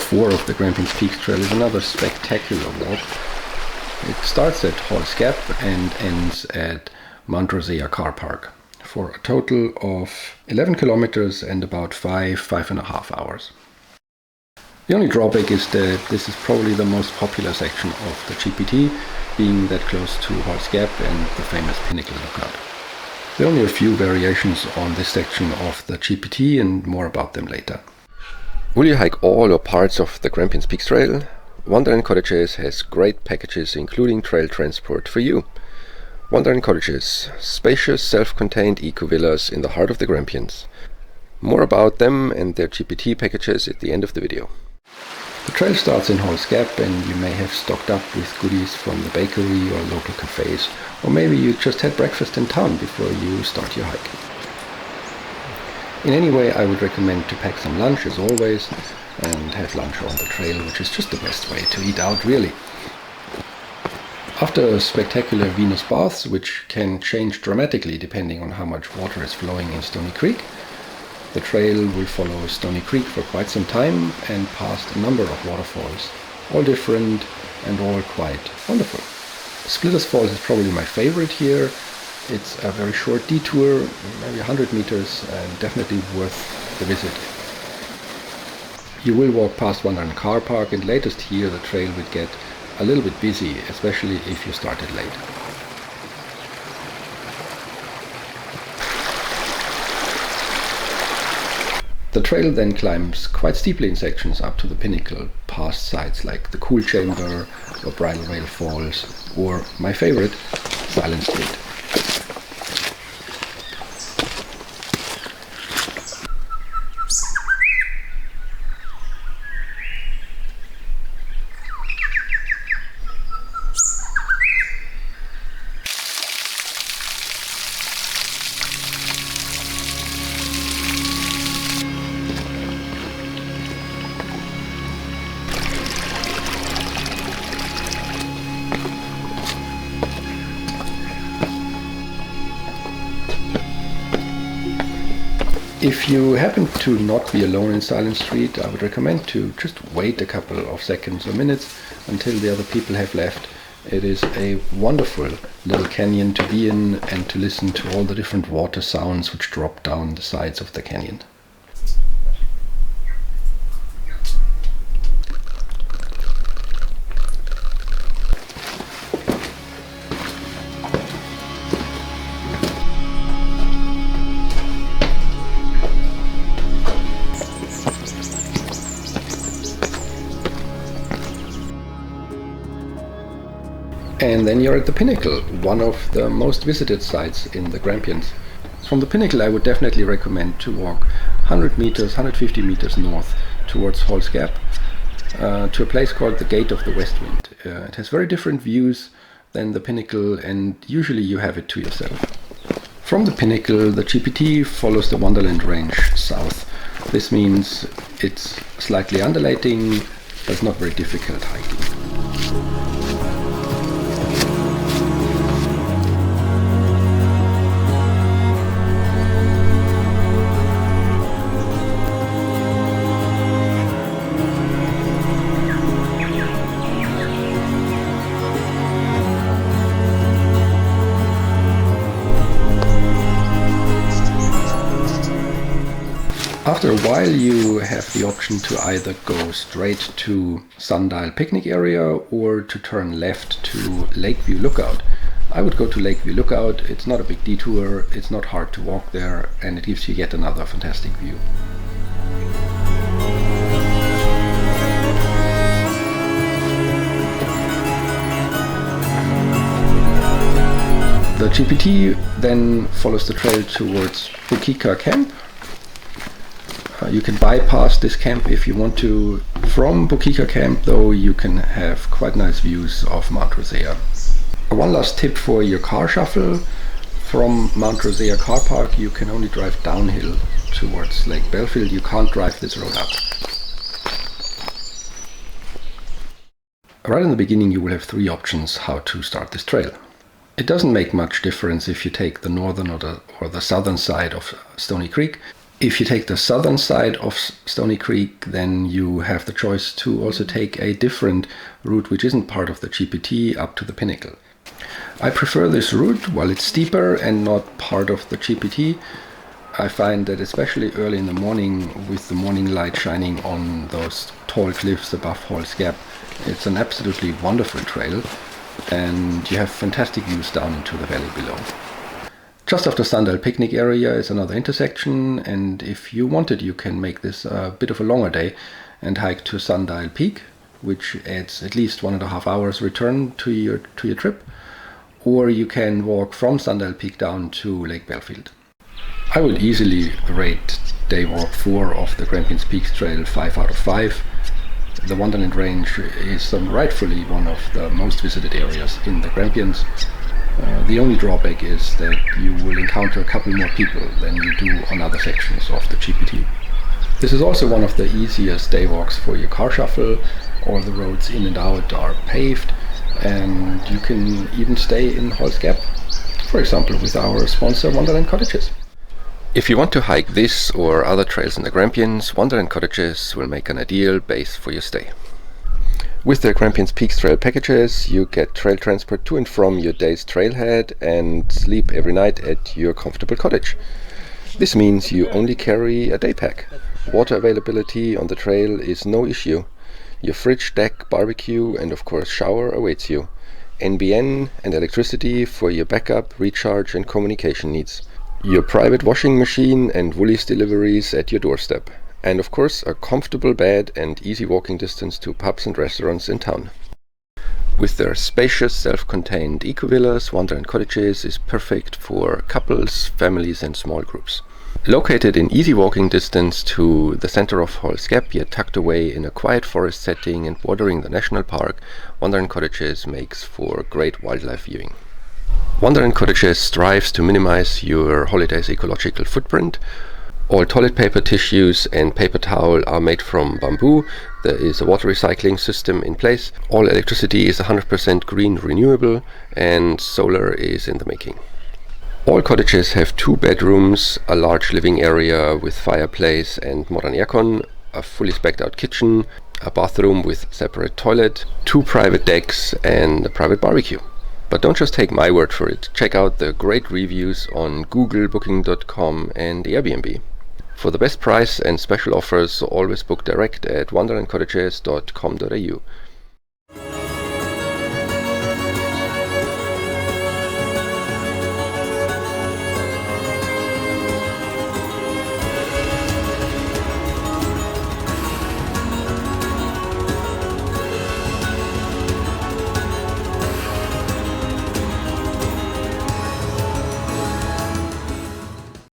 4 of the Grampians Peaks Trail is another spectacular walk. It starts at Hall's Gap and ends at Mount Rosea car park for a total of 11 kilometers and about 5.5 hours. The only drawback is that this is probably the most popular section of the GPT, being that close to Hall's Gap and the famous Pinnacle Lookout. There are only a few variations on this section of the GPT and more about them later. Will you hike all or parts of the Grampians Peaks Trail? Wonderland Cottages has great packages including trail transport for you. Wonderland Cottages, spacious self-contained eco-villas in the heart of the Grampians. More about them and their GPT packages at the end of the video. The trail starts in Hall's Gap and you may have stocked up with goodies from the bakery or local cafes, or maybe you just had breakfast in town before you start your hike. In any way, I would recommend to pack some lunch as always and have lunch on the trail, which is just the best way to eat out really. After spectacular Venus baths, which can change dramatically depending on how much water is flowing in Stony Creek, the trail will follow Stony Creek for quite some time and past a number of waterfalls, all different and all quite wonderful. Splitters Falls is probably my favorite here. It's a very short detour, maybe 100 meters, and definitely worth the visit. You will walk past Wonderland car park, and latest here the trail will get a little bit busy, especially if you started late. The trail then climbs quite steeply in sections up to the Pinnacle, past sites like the Cool Chamber or Bridal Whale Falls, or my favorite, Silent Street. If you happen to not be alone in Silent Street, I would recommend to just wait a couple of seconds or minutes until the other people have left. It is a wonderful little canyon to be in and to listen to all the different water sounds which drop down the sides of the canyon. And then you're at the Pinnacle, one of the most visited sites in the Grampians. From the Pinnacle I would definitely recommend to walk 100 meters, 150 meters north towards Hall's Gap to a place called the Gate of the West Wind. It has very different views than the Pinnacle and usually you have it to yourself. From the Pinnacle the GPT follows the Wonderland Range south. This means it's slightly undulating but it's not very difficult hiking. After a while you have the option to either go straight to Sundial Picnic Area or to turn left to Lakeview Lookout. I would go to Lakeview Lookout. It's not a big detour, it's not hard to walk there, and it gives you yet another fantastic view. The GPT then follows the trail towards Bugiga Camp. You can bypass this camp if you want to. From Bugiga Camp though you can have quite nice views of Mount Rosea. One last tip for your car shuffle. From Mount Rosea car park you can only drive downhill towards Lake Belfield. You can't drive this road up. Right in the beginning you will have 3 options how to start this trail. It doesn't make much difference if you take the northern or the southern side of Stony Creek. If you take the southern side of Stony Creek, then you have the choice to also take a different route which isn't part of the GPT up to the Pinnacle. I prefer this route while it's steeper and not part of the GPT. I find that especially early in the morning, with the morning light shining on those tall cliffs above Hall's Gap, it's an absolutely wonderful trail, and you have fantastic views down into the valley below. Just after Sundial Picnic area is another intersection, and if you wanted, you can make this a bit of a longer day and hike to Sundial Peak, which adds at least 1.5 hours return to your trip, or you can walk from Sundial Peak down to Lake Belfield. I would easily rate day walk 4 of the Grampians Peaks Trail 5 out of 5. The Wonderland Range is rightfully one of the most visited areas in the Grampians. The only drawback is that you will encounter a couple more people than you do on other sections of the GPT. This is also one of the easiest day walks for your car shuffle. All the roads in and out are paved, and you can even stay in Hall's Gap, for example with our sponsor Wonderland Cottages. If you want to hike this or other trails in the Grampians, Wonderland Cottages will make an ideal base for your stay. With the Grampians Peaks Trail packages, you get trail transport to and from your day's trailhead and sleep every night at your comfortable cottage. This means you only carry a day pack. Water availability on the trail is no issue. Your fridge, deck, barbecue and of course shower awaits you. NBN and electricity for your backup, recharge and communication needs. Your private washing machine and Woolies deliveries at your doorstep. And of course a comfortable bed and easy walking distance to pubs and restaurants in town. With their spacious self-contained eco-villas, Wonderland Cottages is perfect for couples, families and small groups. Located in easy walking distance to the center of Hall's Gap, yet tucked away in a quiet forest setting and bordering the national park, Wonderland Cottages makes for great wildlife viewing. Wonderland Cottages strives to minimize your holiday's ecological footprint. All toilet paper, tissues and paper towel are made from bamboo. There is a water recycling system in place. All electricity is 100% green renewable and solar is in the making. All cottages have 2 bedrooms, a large living area with fireplace and modern aircon, a fully spec'd out kitchen, a bathroom with separate toilet, 2 private decks and a private barbecue. But don't just take my word for it. Check out the great reviews on Google, Booking.com and Airbnb. For the best price and special offers, always book direct at wonderlandcottages.com.au.